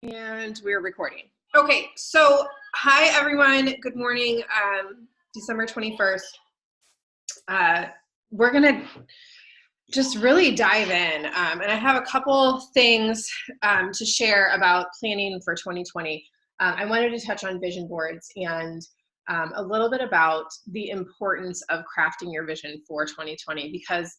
And we're recording. Okay, so hi everyone. Good morning. December 21st. We're gonna just really dive in, and I have a couple things to share about planning for 2020. I wanted to touch on vision boards and a little bit about the importance of crafting your vision for 2020, because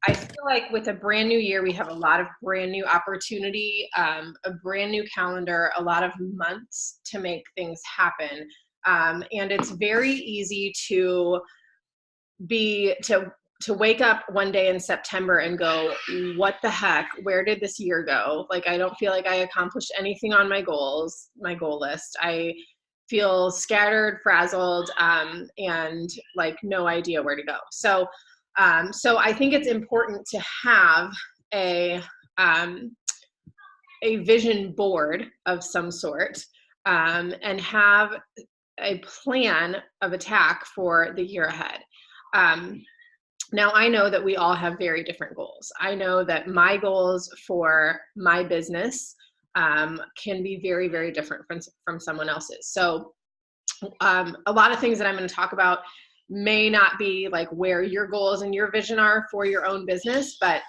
I feel like with a brand new year, we have a lot of brand new opportunity, a brand new calendar, a lot of months to make things happen. And it's very easy to wake up one day in September and go, what the heck, where did this year go? Like, I don't feel like I accomplished anything on my goals, my goal list. I feel scattered, frazzled, and like no idea where to go. So I think it's important to have a vision board of some sort, and have a plan of attack for the year ahead. Now, I know that we all have very different goals. I know that my goals for my business can be very, very different from someone else's. So a lot of things that I'm going to talk about may not be like where your goals and your vision are for your own business, but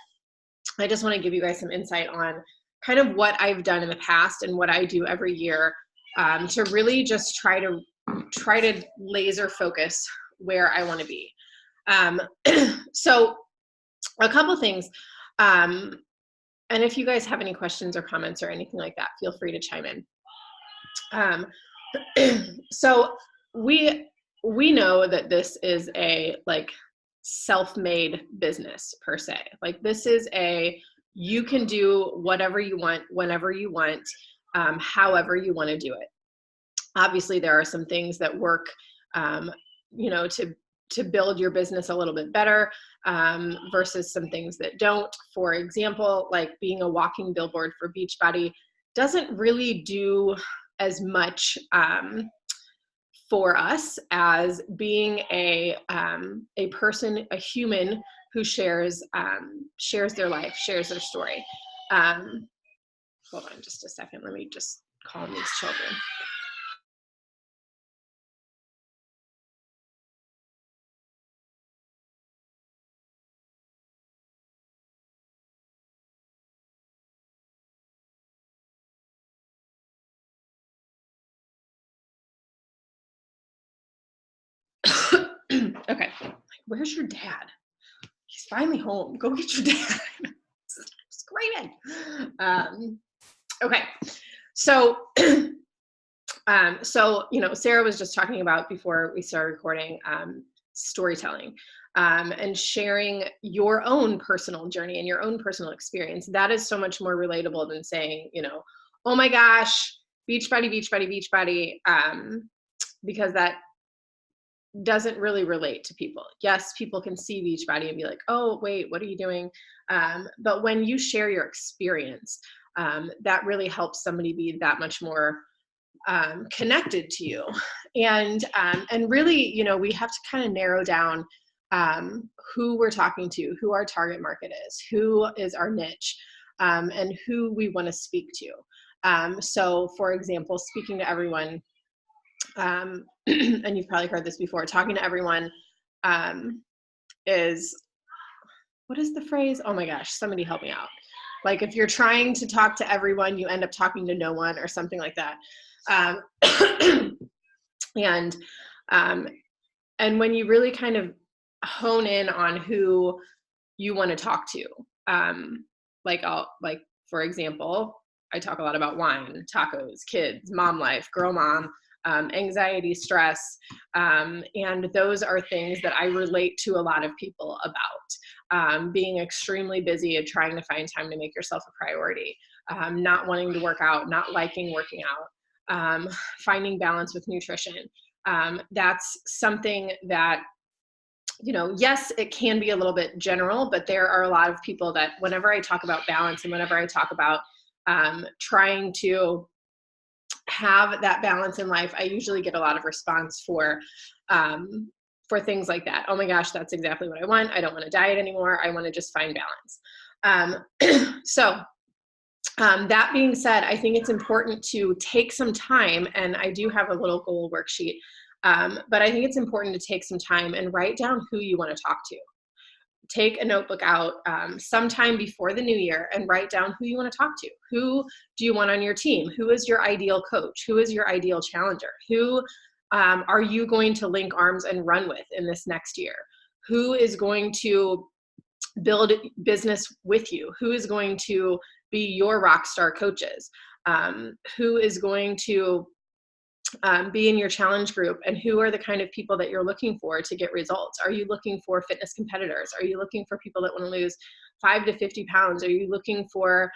I just want to give you guys some insight on kind of what I've done in the past and what I do every year, to really just try to laser focus where I want to be. So a couple things, and if you guys have any questions or comments or anything like that, feel free to chime in. So we know that this is a like self-made business per se. Like, this is you can do whatever you want, whenever you want, however you want to do it. Obviously, there are some things that work, to build your business a little bit better, versus some things that don't. For example, like being a walking billboard for Beachbody doesn't really do as much for us as being a person, a human who shares their life, shares their story. Hold on just a second. Let me just calm these children. Okay, where's your dad? He's finally home. Go get your dad. Screaming. Okay, so Sarah was just talking about, before we started recording, storytelling, and sharing your own personal journey and your own personal experience. That is so much more relatable than saying, oh my gosh, Beachbody, Beachbody, Beachbody, because that doesn't really relate to people. Yes, people can see Beachbody and be like, oh, wait, what are you doing? But when you share your experience, that really helps somebody be that much more connected to you. And really, we have to kind of narrow down who we're talking to, who our target market is, who is our niche, and who we want to speak to. So for example, speaking to everyone, and you've probably heard this before, talking to everyone is, what is the phrase? Oh my gosh, somebody help me out. Like, if you're trying to talk to everyone, you end up talking to no one, or something like that. And when you really kind of hone in on who you want to talk to, for example, I talk a lot about wine, tacos, kids, mom life, girl mom, anxiety, stress, and those are things that I relate to a lot of people about. Being extremely busy and trying to find time to make yourself a priority, not wanting to work out, not liking working out, finding balance with nutrition. That's something that, yes, it can be a little bit general, but there are a lot of people that whenever I talk about balance and whenever I talk about trying to have that balance in life, I usually get a lot of response for things like that. Oh my gosh, that's exactly what I want. I don't want to diet anymore. I want to just find balance. So That being said, I think it's important to take some time, and I do have a little goal worksheet, but I think it's important to take some time and write down who you want to talk to. Take a notebook out sometime before the new year and write down who you want to talk to. Who do you want on your team? Who is your ideal coach? Who is your ideal challenger? Who are you going to link arms and run with in this next year? Who is going to build business with you? Who is going to be your rock star coaches? Who is going to be in your challenge group, and who are the kind of people that you're looking for to get results? Are you looking for fitness competitors? Are you looking for people that want to lose 5 to 50 pounds? Are you looking for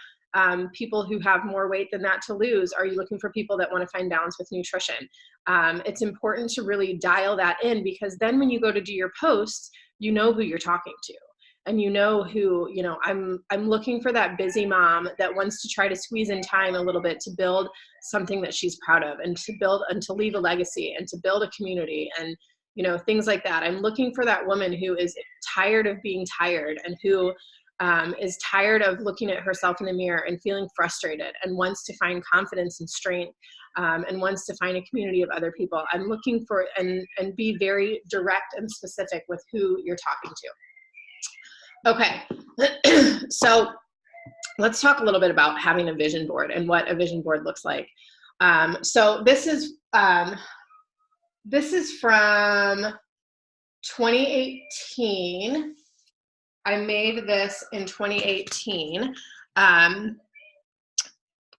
people who have more weight than that to lose? Are you looking for people that want to find balance with nutrition? It's important to really dial that in, because then when you go to do your posts, you know who you're talking to. And you know who, I'm looking for that busy mom that wants to try to squeeze in time a little bit to build something that she's proud of, and to build and to leave a legacy and to build a community, and things like that. I'm looking for that woman who is tired of being tired, and who is tired of looking at herself in the mirror and feeling frustrated, and wants to find confidence and strength, and wants to find a community of other people. I'm looking for, and be very direct and specific with who you're talking to. Okay, so let's talk a little bit about having a vision board and what a vision board looks like. So this is from 2018. I made this in 2018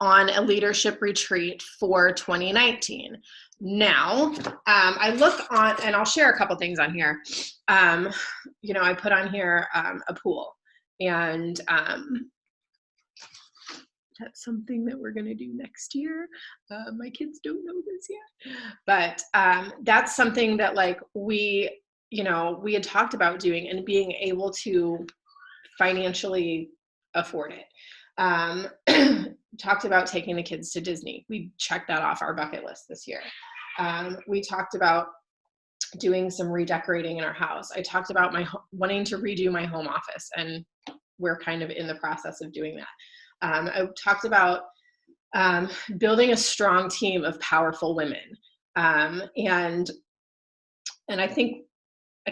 on a leadership retreat for 2019. Now, I look on, and I'll share a couple things on here. I put on here a pool, and that's something that we're going to do next year. My kids don't know this yet, but that's something that we had talked about doing and being able to financially afford it. Talked about taking the kids to Disney. We checked that off our bucket list this year. We talked about doing some redecorating in our house. I talked about wanting to redo my home office, and we're kind of in the process of doing that. I talked about building a strong team of powerful women, and I think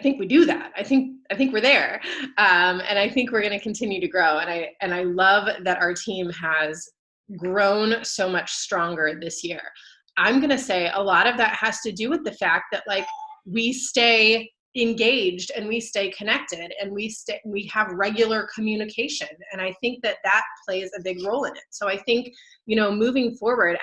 we do that. I think we're there, and I think we're going to continue to grow. And I love that our team has grown so much stronger this year. I'm going to say a lot of that has to do with the fact that we stay engaged, and we stay connected, and we have regular communication. And I think that plays a big role in it. So I think, moving forward,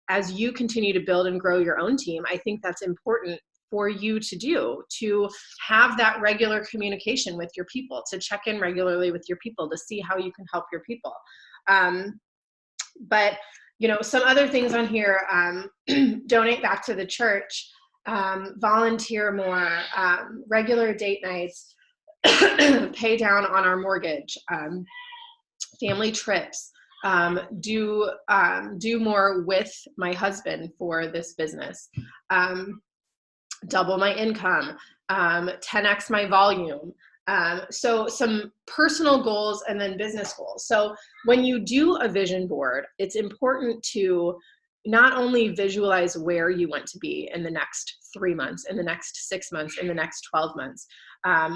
as you continue to build and grow your own team, I think that's important for you to have that regular communication with your people, to check in regularly with your people, to see how you can help your people. But some other things on here: donate back to the church, volunteer more, regular date nights, pay down on our mortgage, family trips, do more with my husband for this business, double my income, 10x my volume. So some personal goals and then business goals. So when you do a vision board, it's important to not only visualize where you want to be in the next 3 months, in the next 6 months, in the next 12 months,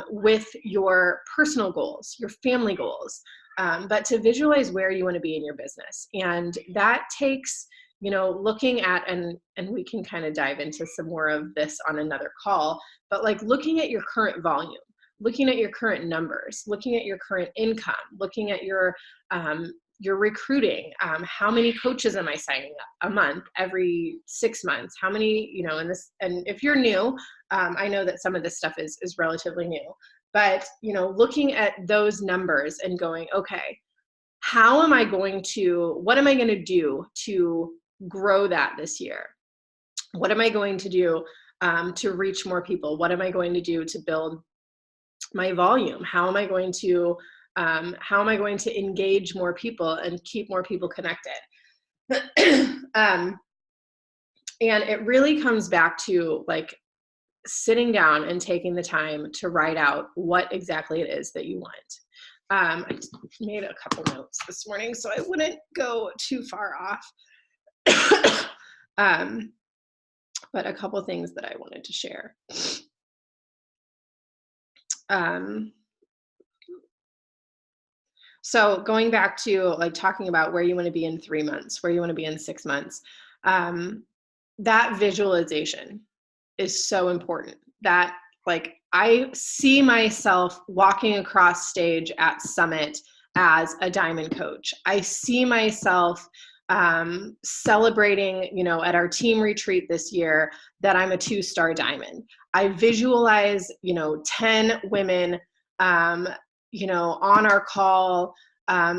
with your personal goals, your family goals, but to visualize where you want to be in your business. And that takes, looking at, and we can kind of dive into some more of this on another call, but looking at your current volume, looking at your current numbers, looking at your current income, looking at your recruiting. How many coaches am I signing up a month, every 6 months? How many, and if you're new, I know that some of this stuff is relatively new, but, looking at those numbers and going, okay, what am I going to do to grow that this year? What am I going to do to reach more people? What am I going to do to build my volume? How am I going to engage more people and keep more people connected? And it really comes back to sitting down and taking the time to write out what exactly it is that you want. I just made a couple notes this morning so I wouldn't go too far off. But a couple things that I wanted to share. So going back to like talking about where you want to be in 3 months, where you want to be in 6 months, that visualization is so important. That like I see myself walking across stage at Summit as a diamond coach. I see myself celebrating, you know, at our team retreat this year that I'm a 2-star diamond. I visualize, you know, 10 women, you know, on our call,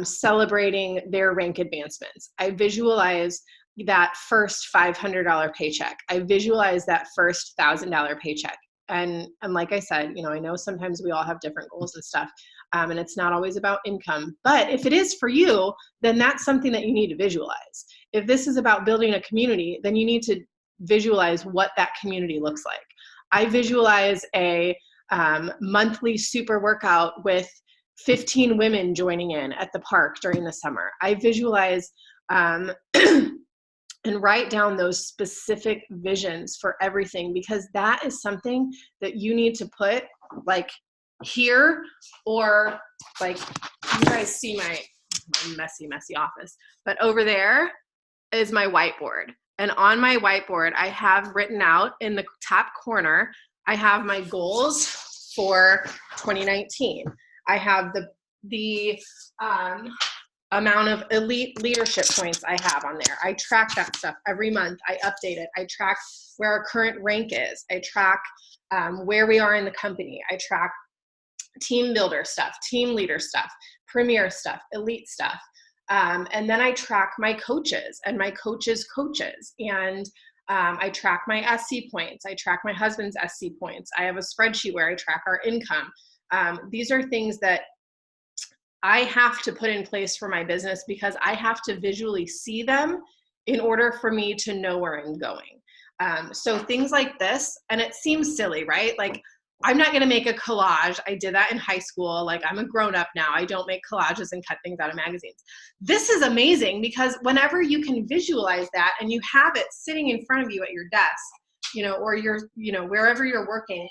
celebrating their rank advancements. I visualize that first $500 paycheck. I visualize that first $1,000 paycheck. And like I said, you know, I know sometimes we all have different goals and stuff, and it's not always about income. But if it is for you, then that's something that you need to visualize. If this is about building a community, then you need to visualize what that community looks like. I visualize a monthly super workout with 15 women joining in at the park during the summer. I visualize and write down those specific visions for everything, because that is something that you need to put like here, or like you guys see my messy office, but over there is my whiteboard. And on my whiteboard, I have written out in the top corner, I have my goals for 2019. I have the amount of elite leadership points I have on there. I track that stuff every month. I update it. I track where our current rank is. I track where we are in the company. I track team builder stuff, team leader stuff, premier stuff, elite stuff. And then I track my coaches and my coaches' coaches. And I track my SC points. I track my husband's SC points. I have a spreadsheet where I track our income. These are things that I have to put in place for my business, because I have to visually see them in order for me to know where I'm going. So things like this, and it seems silly, right? Like, I'm not going to make a collage. I did that in high school. Like, I'm a grown up now. I don't make collages and cut things out of magazines. This is amazing, because whenever you can visualize that and you have it sitting in front of you at your desk, you know, or you're, you know, wherever you're working,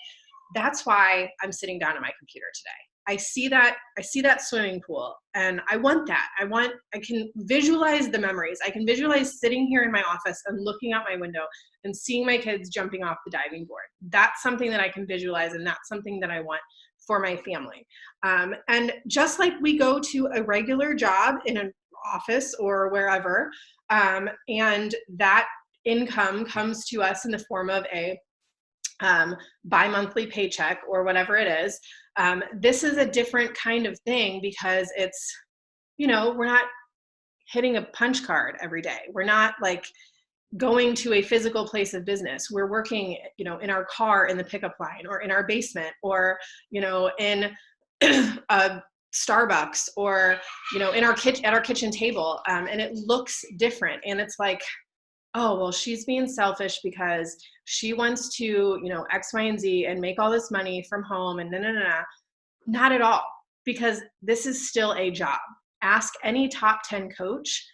that's why I'm sitting down at my computer today. I see that swimming pool, and I want that. I can visualize the memories. I can visualize sitting here in my office and looking out my window and seeing my kids jumping off the diving board. That's something that I can visualize, and that's something that I want for my family. And just like we go to a regular job in an office or wherever, and that income comes to us in the form of a bi-monthly paycheck or whatever it is. This is a different kind of thing, because it's, you know, we're not hitting a punch card every day. We're not like going to a physical place of business. We're working, you know, in our car in the pickup line, or in our basement, or, you know, in a Starbucks, or, you know, in our kitchen, at our kitchen table. And it looks different. And it's like, oh, well, she's being selfish because she wants to, you know, X, Y, and Z and make all this money from home, and no. Not at all, because this is still a job. Ask any top 10 coach.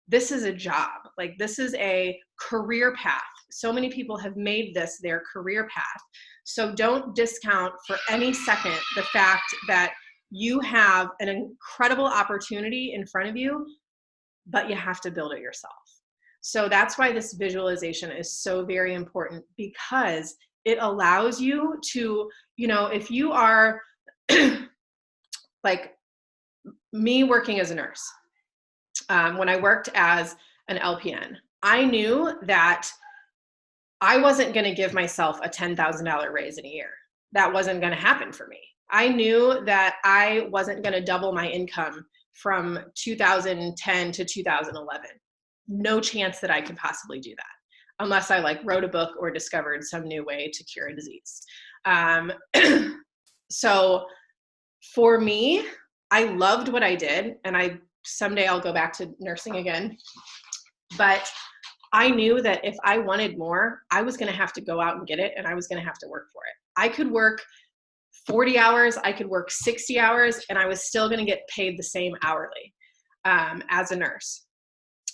This is a job. Like, this is a career path. So many people have made this their career path. So don't discount for any second the fact that you have an incredible opportunity in front of you, but you have to build it yourself. So that's why this visualization is so very important, because it allows you to, you know, if you are like me working as a nurse, when I worked as an LPN, I knew that I wasn't going to give myself a $10,000 raise in a year. That wasn't going to happen for me. I knew that I wasn't going to double my income from 2010 to 2011. No chance that I could possibly do that, unless I like wrote a book or discovered some new way to cure a disease. So for me, I loved what I did, and someday I'll go back to nursing again. But I knew that if I wanted more, I was going to have to go out and get it, and I was going to have to work for it. I could work 40 hours, I could work 60 hours, and I was still going to get paid the same hourly as a nurse.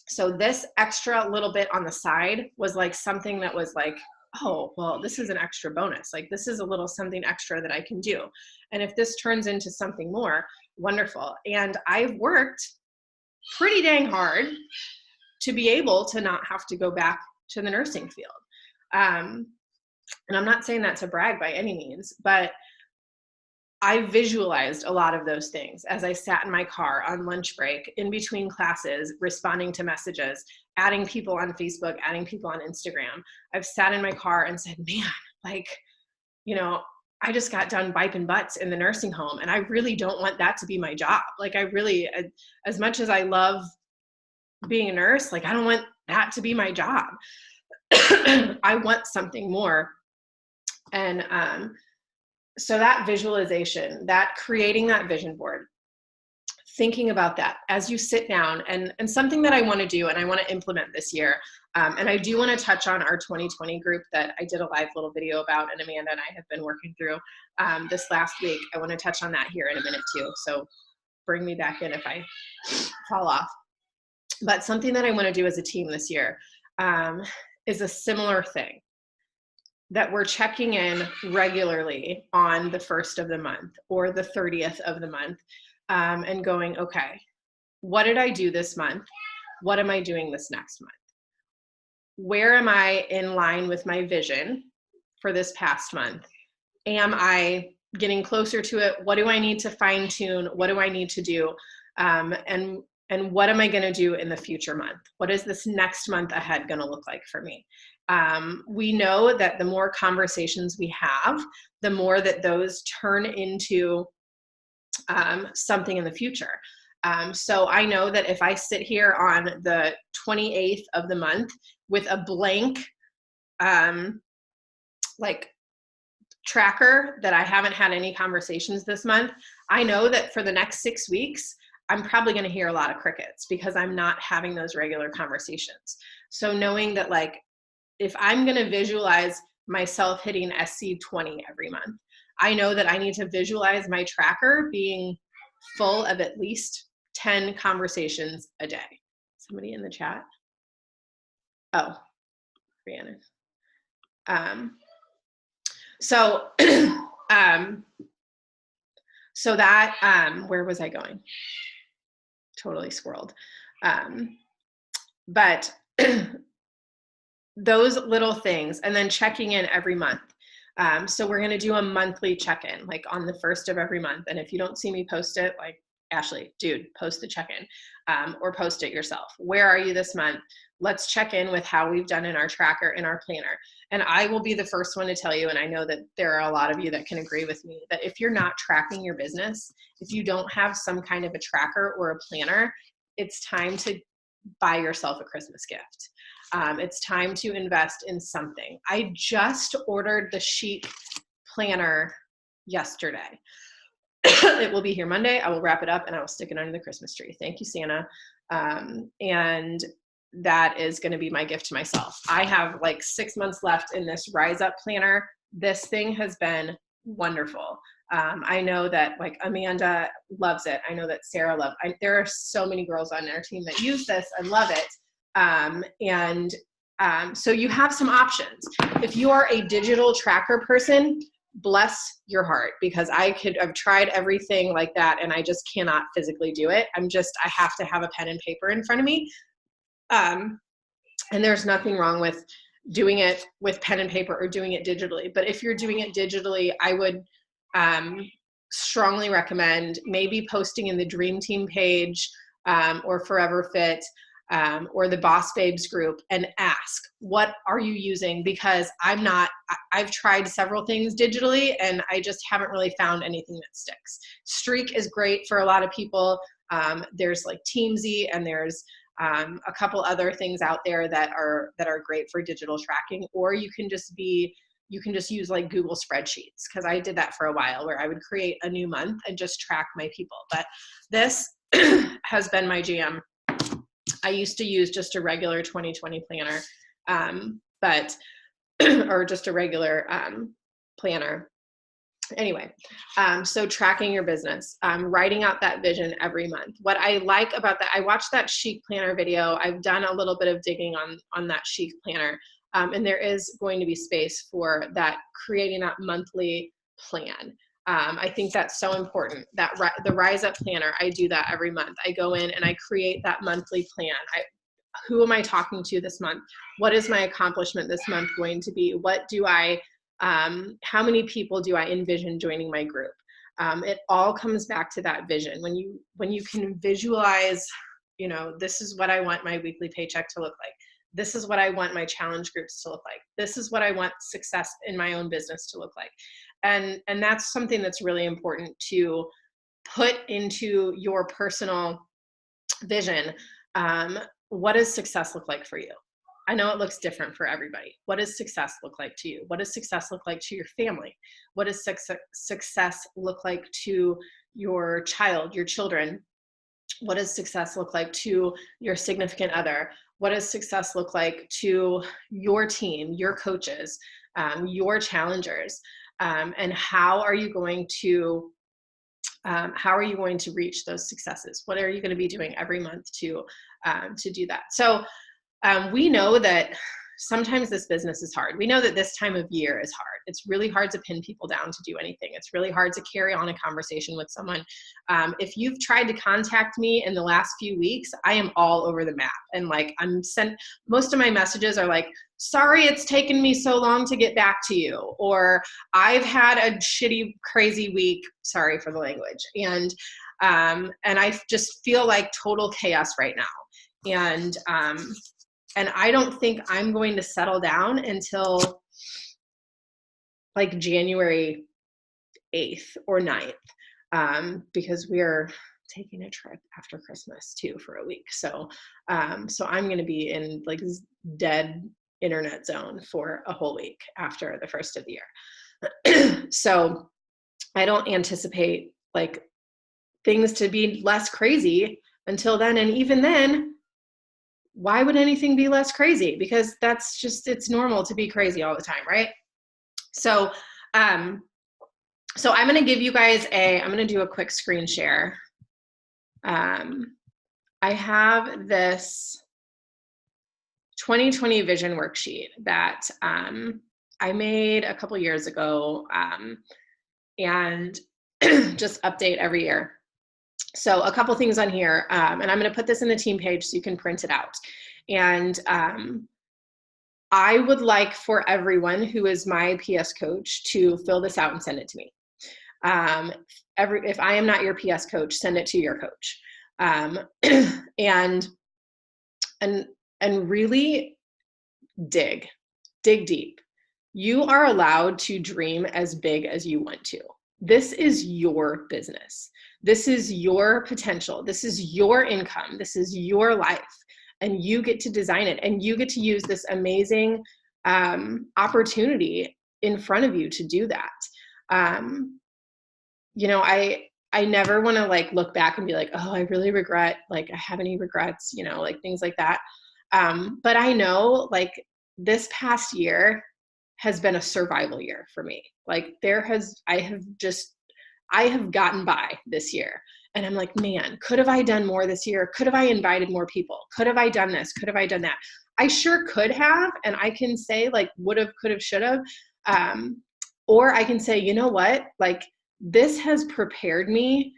So this extra little bit on the side was like something that was like, oh, well, this is an extra bonus. Like, this is a little something extra that I can do. And if this turns into something more, wonderful. And I've worked pretty dang hard to be able to not have to go back to the nursing field. And I'm not saying that to brag by any means, but I visualized a lot of those things as I sat in my car on lunch break, in between classes, responding to messages, adding people on Facebook, adding people on Instagram. I've sat in my car and said, man, like, you know, I just got done wiping butts in the nursing home, and I really don't want that to be my job. Like, I really, as much as I love being a nurse, like, I don't want that to be my job. I want something more. And so that visualization, that creating that vision board, thinking about that as you sit down, and something that I want to do and I want to implement this year. And I do want to touch on our 2020 group that I did a live little video about, and Amanda and I have been working through this last week. I want to touch on that here in a minute too. So bring me back in if I fall off. But something that I want to do as a team this year is a similar thing, that we're checking in regularly on the 1st of the month or the 30th of the month, and going, okay, what did I do this month? What am I doing this next month? Where am I in line with my vision for this past month? Am I getting closer to it? What do I need to fine tune? What do I need to do? And what am I going to do in the future month? What is this next month ahead going to look like for me? We know that the more conversations we have, the more that those turn into something in the future. So I know that if I sit here on the 28th of the month with a blank like tracker that I haven't had any conversations this month, I know that for the next 6 weeks, I'm probably going to hear a lot of crickets because I'm not having those regular conversations. So knowing that, like, if I'm going to visualize myself hitting SC20 every month, I know that I need to visualize my tracker being full of at least 10 conversations a day. Somebody in the chat? Oh, Brianna. So that, where was I going? Totally squirreled. But those little things, and then checking in every month. So we're going to do a monthly check-in, like on the 1st of every month. And if you don't see me post it, like, Ashley, dude, post the check-in, or post it yourself. Where are you this month? Let's check in with how we've done in our tracker, in our planner. And I will be the first one to tell you, and I know that there are a lot of you that can agree with me, that if you're not tracking your business, if you don't have some kind of a tracker or a planner, it's time to buy yourself a Christmas gift. It's time to invest in something. I just ordered the Sheet planner yesterday. It will be here Monday. I will wrap it up and I will stick it under the Christmas tree. Thank you, Santa. And that is going to be my gift to myself. I have like 6 months left in this Rise Up planner. This thing has been wonderful. I know that, like, Amanda loves it. I know that Sarah loves it. There are so many girls on our team that use this and love it. So you have some options. If you are a digital tracker person, bless your heart, because I've tried everything like that and I just cannot physically do it. I have to have a pen and paper in front of me. And there's nothing wrong with doing it with pen and paper or doing it digitally. But if you're doing it digitally, I would strongly recommend maybe posting in the Dream Team page, or Forever Fit, or the Boss Babes group, and ask, what are you using? Because I've tried several things digitally and I just haven't really found anything that sticks. Streak is great for a lot of people. There's like Teamsy, and there's a couple other things out there that are great for digital tracking, or you can just use like Google spreadsheets, because I did that for a while where I would create a new month and just track my people. But this has been my jam. I used to use just a regular 2020 planner, or just a regular planner. Anyway, so tracking your business, writing out that vision every month. What I like about that, I watched that Chic Planner video. I've done a little bit of digging on that Chic Planner, and there is going to be space for that, creating that monthly plan. I think that's so important. That the Rise Up Planner, I do that every month. I go in and I create that monthly plan. Who am I talking to this month? What is my accomplishment this month going to be? What do I how many people do I envision joining my group? It all comes back to that vision. When you can visualize, you know, this is what I want my weekly paycheck to look like. This is what I want my challenge groups to look like. This is what I want success in my own business to look like. And that's something that's really important to put into your personal vision. What does success look like for you? I know it looks different for everybody. What does success look like to you? What does success look like to your family? What does success look like to your child, your children? What does success look like to your significant other? What does success look like to your team, your coaches, your challengers? And how are you going to reach those successes? What are you going to be doing every month to do that? So we know that sometimes this business is hard. We know that this time of year is hard. It's really hard to pin people down to do anything. It's really hard to carry on a conversation with someone. If you've tried to contact me in the last few weeks, I am all over the map. And like most of my messages are like, sorry, it's taken me so long to get back to you. Or I've had a shitty, crazy week. Sorry for the language. And I just feel like total chaos right now. And I don't think I'm going to settle down until like January 8th or 9th, because we are taking a trip after Christmas too for a week. So I'm going to be in like dead internet zone for a whole week after the first of the year. So I don't anticipate like things to be less crazy until then. And even then, why would anything be less crazy? Because that's just, it's normal to be crazy all the time, right? So, so I'm going to give you guys I'm going to do a quick screen share. I have this 2020 vision worksheet that I made a couple years ago, and just update every year. So a couple things on here, and I'm going to put this in the team page so you can print it out. And I would like for everyone who is my PS coach to fill this out and send it to me. If I am not your PS coach, send it to your coach. And really dig deep. You are allowed to dream as big as you want to. This is your business. This is your potential. This is your income. This is your life. And you get to design it. And you get to use this amazing opportunity in front of you to do that. You know, I never want to like look back and be like, oh, I really regret, like I have any regrets, you know, like things like that. But I know like this past year has been a survival year for me. Like I have gotten by this year. And I'm like, man, could have I done more this year? Could have I invited more people? Could have I done this? Could have I done that? I sure could have. And I can say like would have, could have, should have. Or I can say, you know what? Like this has prepared me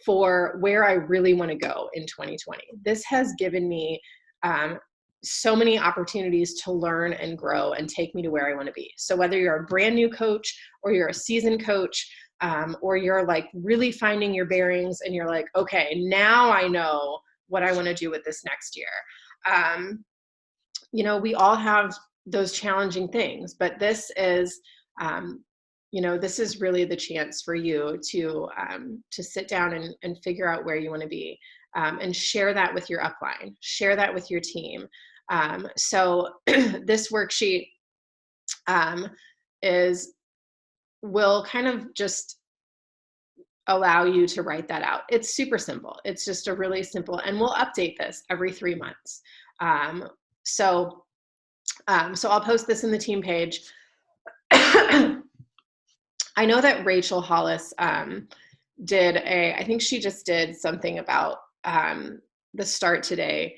for where I really want to go in 2020. This has given me so many opportunities to learn and grow and take me to where I want to be. So whether you're a brand new coach or you're a seasoned coach, or you're like really finding your bearings and you're like, okay, now I know what I want to do with this next year. You know, we all have those challenging things, but this is, you know, this is really the chance for you to sit down and figure out where you want to be, and share that with your upline, share that with your team. So this worksheet will kind of just allow you to write that out. It's super simple. It's just a really simple, and we'll update this every 3 months. So I'll post this in the team page. I know that Rachel Hollis I think she just did something about the Start Today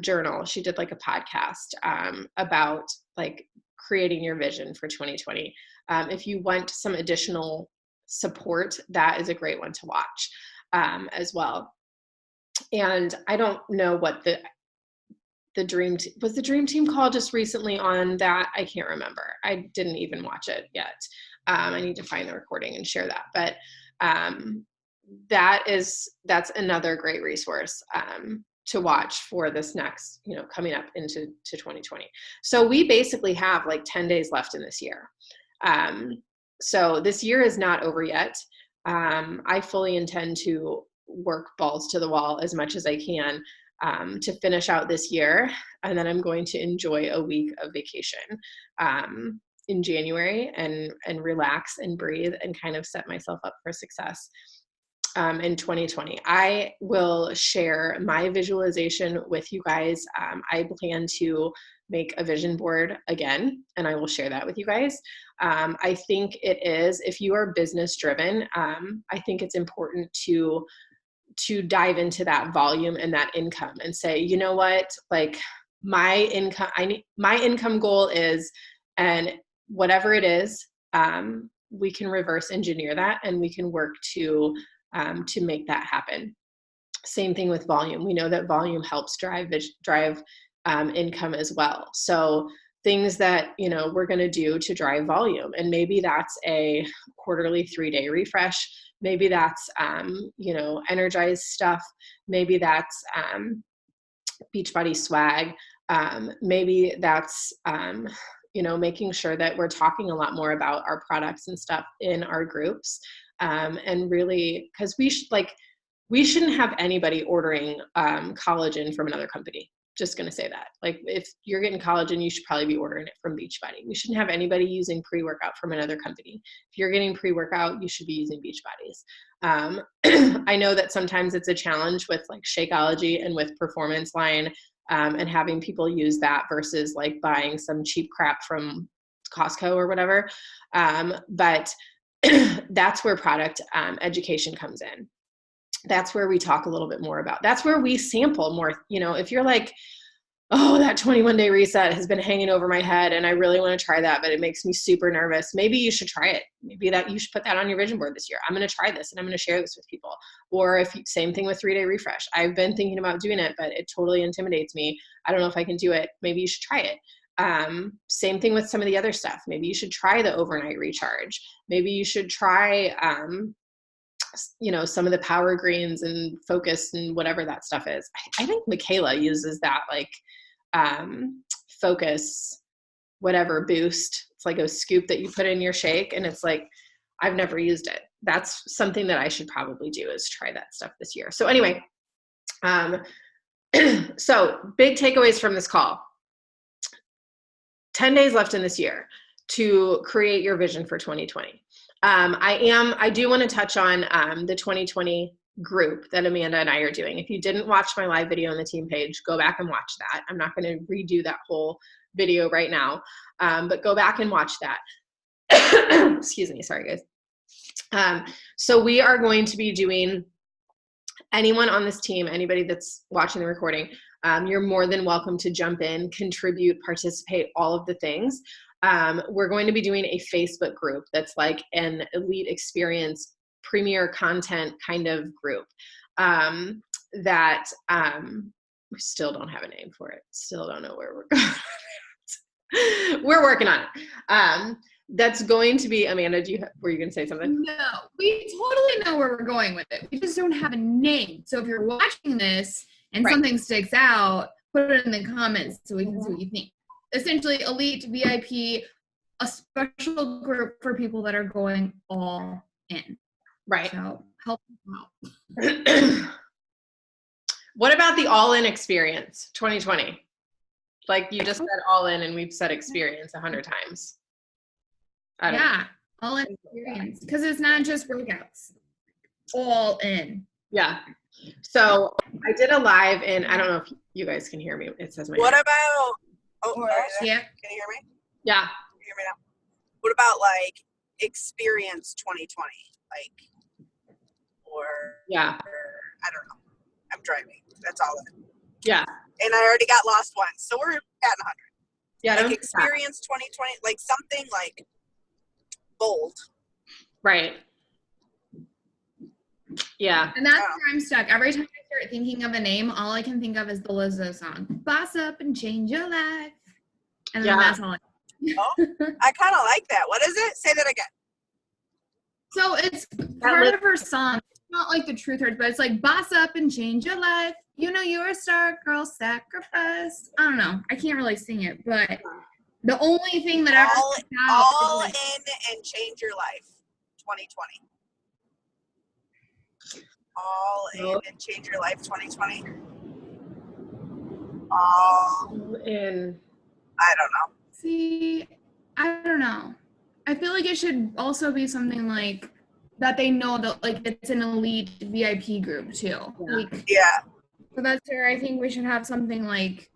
journal. She did like a podcast about like creating your vision for 2020. If you want some additional support, that is a great one to watch as well. And I don't know what the was the Dream Team call just recently on that? I can't remember. I didn't even watch it yet. I need to find the recording and share that. But that's another great resource to watch for this next, coming up into 2020. So we basically have like 10 days left in this year. So this year is not over yet. I fully intend to work balls to the wall as much as I can to finish out this year. And then I'm going to enjoy a week of vacation in January and relax and breathe and kind of set myself up for success in 2020. I will share my visualization with you guys. I plan to make a vision board again, and I will share that with you guys. I think it is, if you are business driven, I think it's important to dive into that volume and that income and say, you know what, like my income goal is, and whatever it is, we can reverse engineer that and we can work to make that happen. Same thing with volume. We know that volume helps drive income as well. So things that, we're going to do to drive volume, and maybe that's a quarterly 3-day refresh. Maybe that's, energized stuff. Maybe that's Beachbody swag. Maybe that's, making sure that we're talking a lot more about our products and stuff in our groups. And really, because we shouldn't have anybody ordering collagen from another company. Just going to say that. Like, if you're getting collagen, you should probably be ordering it from Beachbody. We shouldn't have anybody using pre-workout from another company. If you're getting pre-workout, you should be using Beachbody's. I know that sometimes it's a challenge with like Shakeology and with Performance Line, and having people use that versus like buying some cheap crap from Costco or whatever. But that's where product education comes in. That's where we talk a little bit more about. That's where we sample more. If you're like, oh, that 21-day reset has been hanging over my head and I really want to try that, but it makes me super nervous. Maybe you should try it. Maybe that you should put that on your vision board this year. I'm going to try this and I'm going to share this with people. Or same thing with 3-day refresh. I've been thinking about doing it, but it totally intimidates me. I don't know if I can do it. Maybe you should try it. Same thing with some of the other stuff. Maybe you should try the overnight recharge. Maybe you should try, some of the Power Greens and Focus and whatever that stuff is. I think Michaela uses that like Focus, whatever boost. It's like a scoop that you put in your shake, and it's like, I've never used it. That's something that I should probably do, is try that stuff this year. So anyway, so big takeaways from this call. 10 days left in this year to create your vision for 2020. I do want to touch on the 2020 group that Amanda and I are doing. If you didn't watch my live video on the team page, go back and watch that. I'm not going to redo that whole video right now, but go back and watch that. Excuse me. Sorry, guys. So we are going to be doing, anyone on this team, anybody that's watching the recording, you're more than welcome to jump in, contribute, participate, all of the things. We're going to be doing a Facebook group that's like an elite experience, premier content kind of group that we still don't have a name for it. Still don't know where we're going. We're working on it. That's going to be, Amanda, were you going to say something? No, we totally know where we're going with it. We just don't have a name. So if you're watching this and something sticks out, put it in the comments so we can see what you think. Essentially, elite VIP, a special group for people that are going all in. Right. So help them out. What about the all-in experience 2020? Like you just said all in, and we've said experience 100 times. Yeah, all in experience. Because it's not just workouts. All in. Yeah. So I did a live, and I don't know if you guys can hear me. It says my What name. about, Yeah. can you hear me? Yeah. Can you hear me now? What about like experience 2020, like, or Yeah. I don't know. I'm driving. That's all of it. Yeah. And I already got lost once, so we're at 100. Yeah. Like experience 2020, like something like bold. Right. Yeah. And that's where I'm stuck. Every time I start thinking of a name, all I can think of is the Lizzo song. Boss up and change your life. And then that's all Oh, I kind of like that. What is it? Say that again. So it's part of her song. It's not like the truth hurts, but it's like boss up and change your life. You know you're a star girl, sacrifice. I don't know. I can't really sing it, but the only thing that ever all in and change your life. 2020. All in and change your life. 2020. All in. I don't know. See, I don't know. I feel like it should also be something like that they know that like it's an elite VIP group too. Like, yeah. So that's where I think we should have something like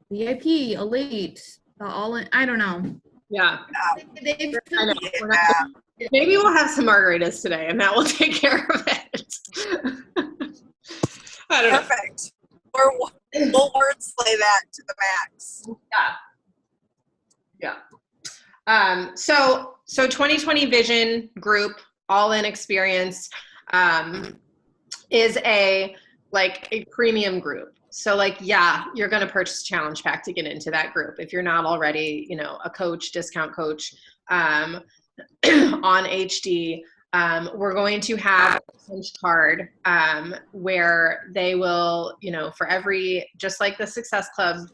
VIP, elite, all in. I don't know. Yeah. Maybe we'll have some margaritas today, and that will take care of it. I don't know. Perfect. Or we'll wordplay that to the max. Yeah. So 2020 Vision Group All-In Experience is a premium group. So you're going to purchase a challenge pack to get into that group. If you're not already, a coach, discount coach on HD, we're going to have a punch card where they will, for every, just like the Success Club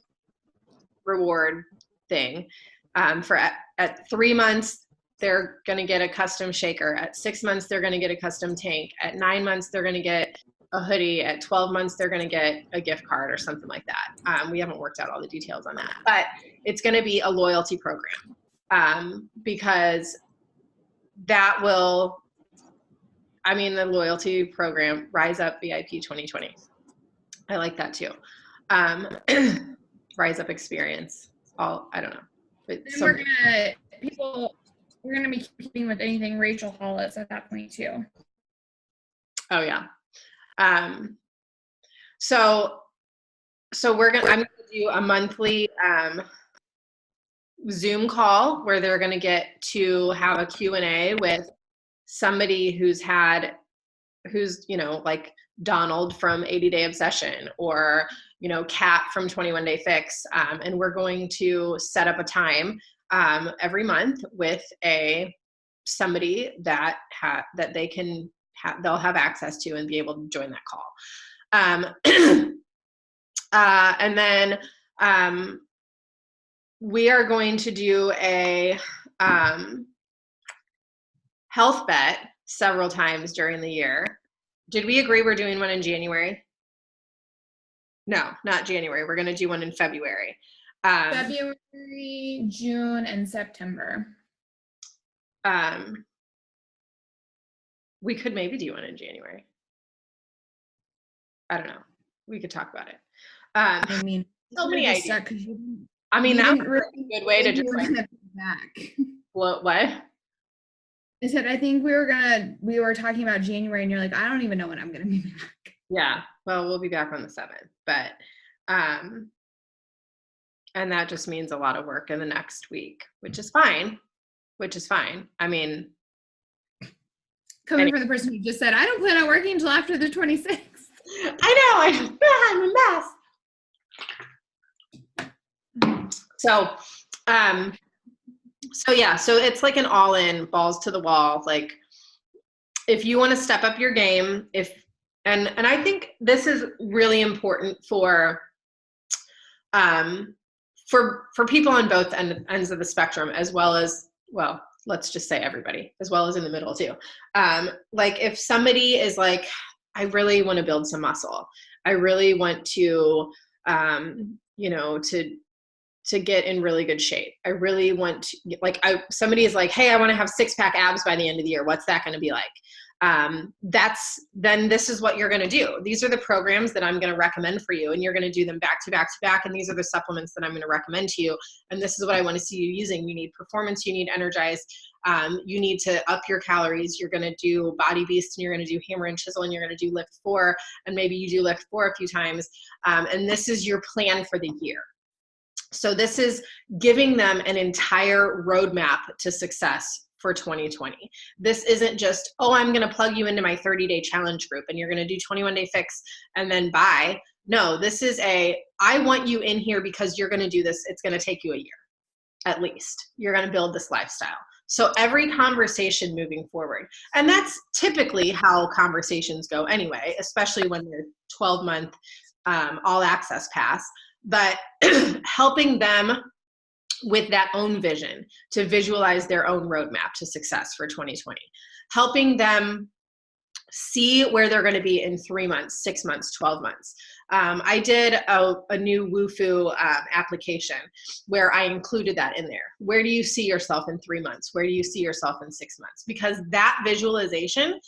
reward thing, at 3 months, they're going to get a custom shaker. At 6 months, they're going to get a custom tank. At 9 months, they're going to get a hoodie. At 12 months, they're going to get a gift card or something like that. We haven't worked out all the details on that, but it's going to be a loyalty program because that will, the loyalty program, Rise Up VIP 2020. I like that too. Rise Up experience. I don't know. Then we're gonna be keeping with anything Rachel Hollis at that point too. Oh yeah. So I'm gonna do a monthly Zoom call where they're gonna get to have a Q&A with somebody who's like Donald from 80 Day Obsession or Kat from 21 Day Fix, and we're going to set up a time every month with somebody that they can they'll have access to and be able to join that call. And then we are going to do a health bet several times during the year. Did we agree we're doing one in January? No, not January. We're going to do one in February. February, June, and September. We could maybe do one in January. I don't know. We could talk about it. So many ideas. That would be a good way to just back. What? I said, I think we were talking about January and you're like, I don't even know when I'm going to be back. Yeah. Well, we'll be back on the 7th, but, and that just means a lot of work in the next week, which is fine. Coming from the person who just said, I don't plan on working until after the 26th. I know. I'm a mess. So it's like an all-in, balls to the wall. Like, if you want to step up your game, and I think this is really important for people on both ends of the spectrum, as well as, well, let's just say everybody, as well as in the middle too. Like, if somebody is like, I really want to build some muscle, I really want to, to get in really good shape. I really want to, somebody is like, hey, I want to have 6-pack abs by the end of the year. What's that going to be like? then this is what you're going to do. These are the programs that I'm going to recommend for you, and you're going to do them back to back to back. And these are the supplements that I'm going to recommend to you. And this is what I want to see you using. You need Performance, you need Energize, you need to up your calories. You're going to do Body Beast, and you're going to do Hammer and Chisel, and you're going to do Lift 4, and maybe you do Lift 4 a few times. And this is your plan for the year. So this is giving them an entire roadmap to success for 2020. This isn't just, oh, I'm going to plug you into my 30-day challenge group and you're going to do 21-day fix and then bye. No, this is I want you in here because you're going to do this. It's going to take you a year at least. You're going to build this lifestyle. So every conversation moving forward, and that's typically how conversations go anyway, especially when they're 12-month all access pass, but helping them with that own vision to visualize their own roadmap to success for 2020, helping them see where they're going to be in 3 months, 6 months, 12 months. I did a new Wufoo application where I included that in there. Where do you see yourself in 3 months? Where do you see yourself in 6 months? Because that visualization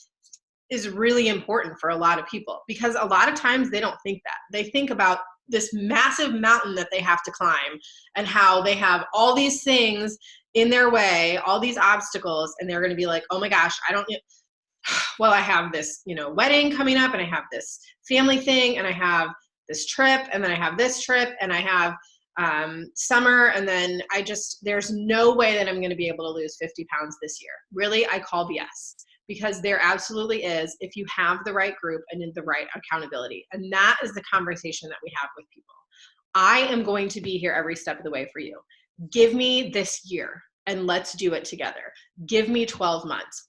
is really important for a lot of people, because a lot of times they don't think that. They think about this massive mountain that they have to climb and how they have all these things in their way, all these obstacles, and they're going to be like, oh my gosh, I have this, wedding coming up, and I have this family thing, and I have this trip, and then I have this trip, and I have summer, and then there's no way that I'm going to be able to lose 50 pounds this year. Really, I call BS. Because there absolutely is, if you have the right group and the right accountability. And that is the conversation that we have with people. I am going to be here every step of the way for you. Give me this year and let's do it together. Give me 12 months.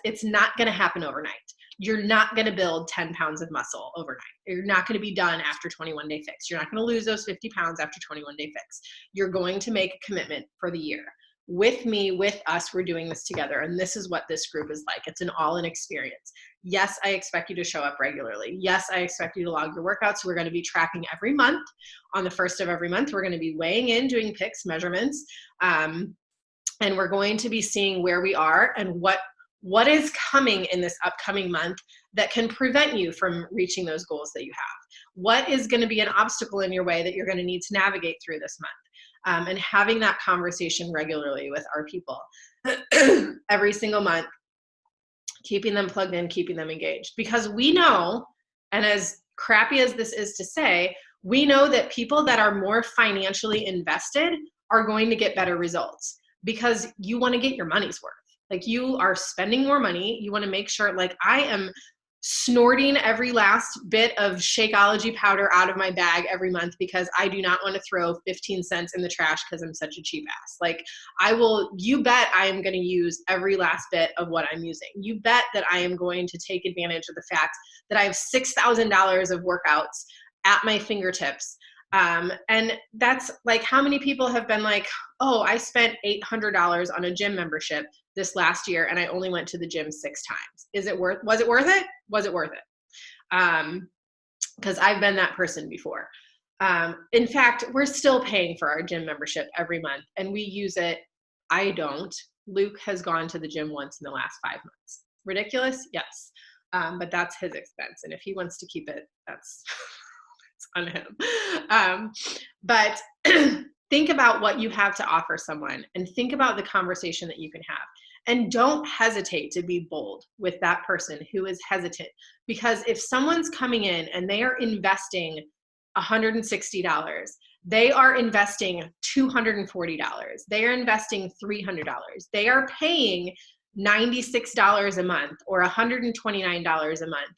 It's not going to happen overnight. You're not going to build 10 pounds of muscle overnight. You're not going to be done after 21-day fix. You're not going to lose those 50 pounds after 21-day fix. You're going to make a commitment for the year. With me, with us, we're doing this together. And this is what this group is like. It's an all-in experience. Yes, I expect you to show up regularly. Yes, I expect you to log your workouts. We're going to be tracking every month. On the first of every month, we're going to be weighing in, doing pics, measurements. And we're going to be seeing where we are and what is coming in this upcoming month that can prevent you from reaching those goals that you have. What is going to be an obstacle in your way that you're going to need to navigate through this month? And having that conversation regularly with our people every single month, keeping them plugged in, keeping them engaged. Because we know, and as crappy as this is to say, we know that people that are more financially invested are going to get better results, because you want to get your money's worth. Like, you are spending more money. You want to make sure, like, I am snorting every last bit of Shakeology powder out of my bag every month because I do not want to throw 15 cents in the trash because I'm such a cheap ass. Like, you bet I am going to use every last bit of what I'm using. You bet that I am going to take advantage of the fact that I have $6,000 of workouts at my fingertips. And that's like, how many people have been like, oh, I spent $800 on a gym membership this last year and I only went to the gym 6 times. Was it worth it? Was it worth it? Because I've been that person before. In fact, we're still paying for our gym membership every month, and we use it. I don't. Luke has gone to the gym once in the last 5 months. Ridiculous? Yes. But that's his expense. And if he wants to keep it, that's on him. But think about what you have to offer someone, and think about the conversation that you can have. And don't hesitate to be bold with that person who is hesitant. Because if someone's coming in and they are investing $160, they are investing $240, they are investing $300, they are paying $96 a month or $129 a month.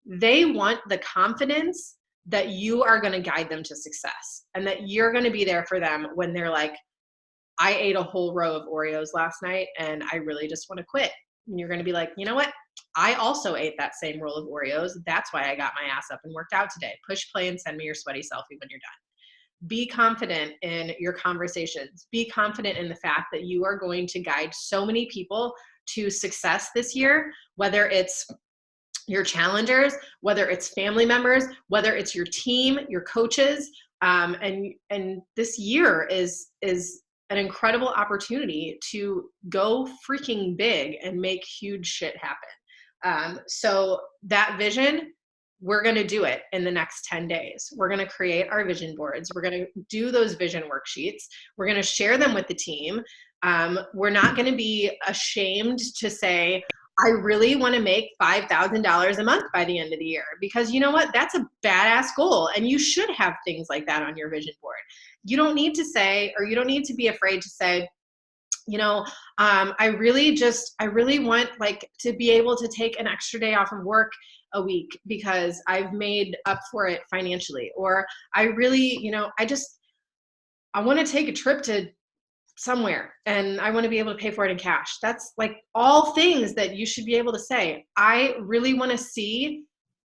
They want the confidence that you are going to guide them to success, and that you're going to be there for them when they're like, I ate a whole row of Oreos last night and I really just want to quit. And you're going to be like, you know what? I also ate that same roll of Oreos. That's why I got my ass up and worked out today. Push play and send me your sweaty selfie when you're done. Be confident in your conversations. Be confident in the fact that you are going to guide so many people to success this year, whether it's your challengers, whether it's family members, whether it's your team, your coaches. And this year is an incredible opportunity to go freaking big and make huge shit happen. So that vision, we're going to do it in the next 10 days. We're going to create our vision boards. We're going to do those vision worksheets. We're going to share them with the team. We're not going to be ashamed to say, I really want to make $5,000 a month by the end of the year, because you know what? That's a badass goal. And you should have things like that on your vision board. You don't need to say, or you don't need to be afraid to say, you know, I really want like to be able to take an extra day off of work a week because I've made up for it financially. Or I really, you know, I want to take a trip to somewhere and I want to be able to pay for it in cash. That's like all things that you should be able to say. I really want to see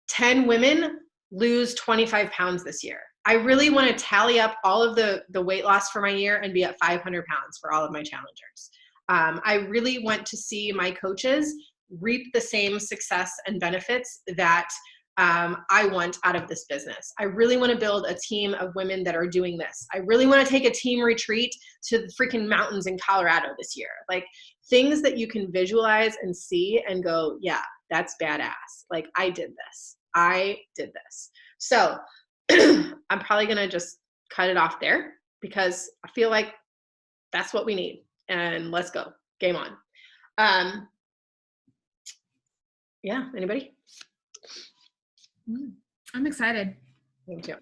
10 women lose 25 pounds this year. I really want to tally up all of the weight loss for my year and be at 500 pounds for all of my challengers. I really want to see my coaches reap the same success and benefits that I want out of this business. I really want to build a team of women that are doing this. I really want to take a team retreat to the freaking mountains in Colorado this year. Like things that you can visualize and see and go, yeah, that's badass. Like I did this. So I'm probably going to just cut it off there because I feel like that's what we need. And let's go. Game on. Yeah, anybody? I'm excited. Me too.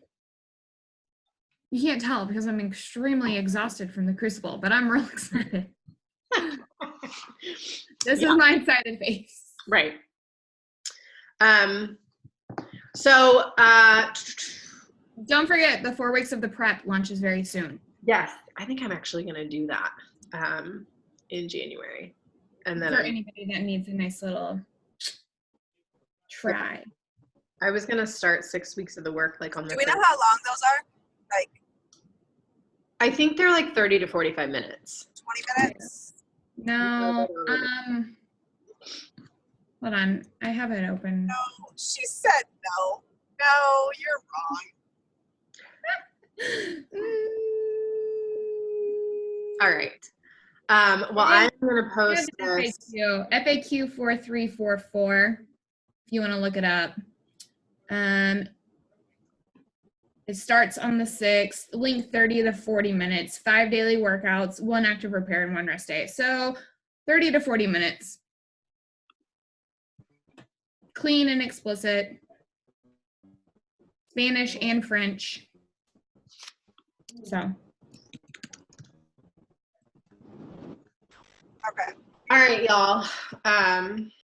You can't tell because I'm extremely exhausted from the Crucible, but I'm real excited. This is my excited face. Right. So don't forget the 4 weeks of the prep launches very soon. Yes, I think I'm actually going to do that in January. And then for anybody that needs a nice little try. I was going to start 6 weeks of the work like on the Do we know how long those are? Like I think they're like 30 to 45 minutes. 20 minutes? No. Hold on. I have it open. No, she said no. No, you're wrong. All right. Well, I'm going to post this. FAQ 4344, if you want to look it up. It starts on the 6th, link 30 to 40 minutes, 5 daily workouts, 1 active repair, and 1 rest day. So 30 to 40 minutes. Clean and explicit. Spanish and French. So. Okay. All right, y'all.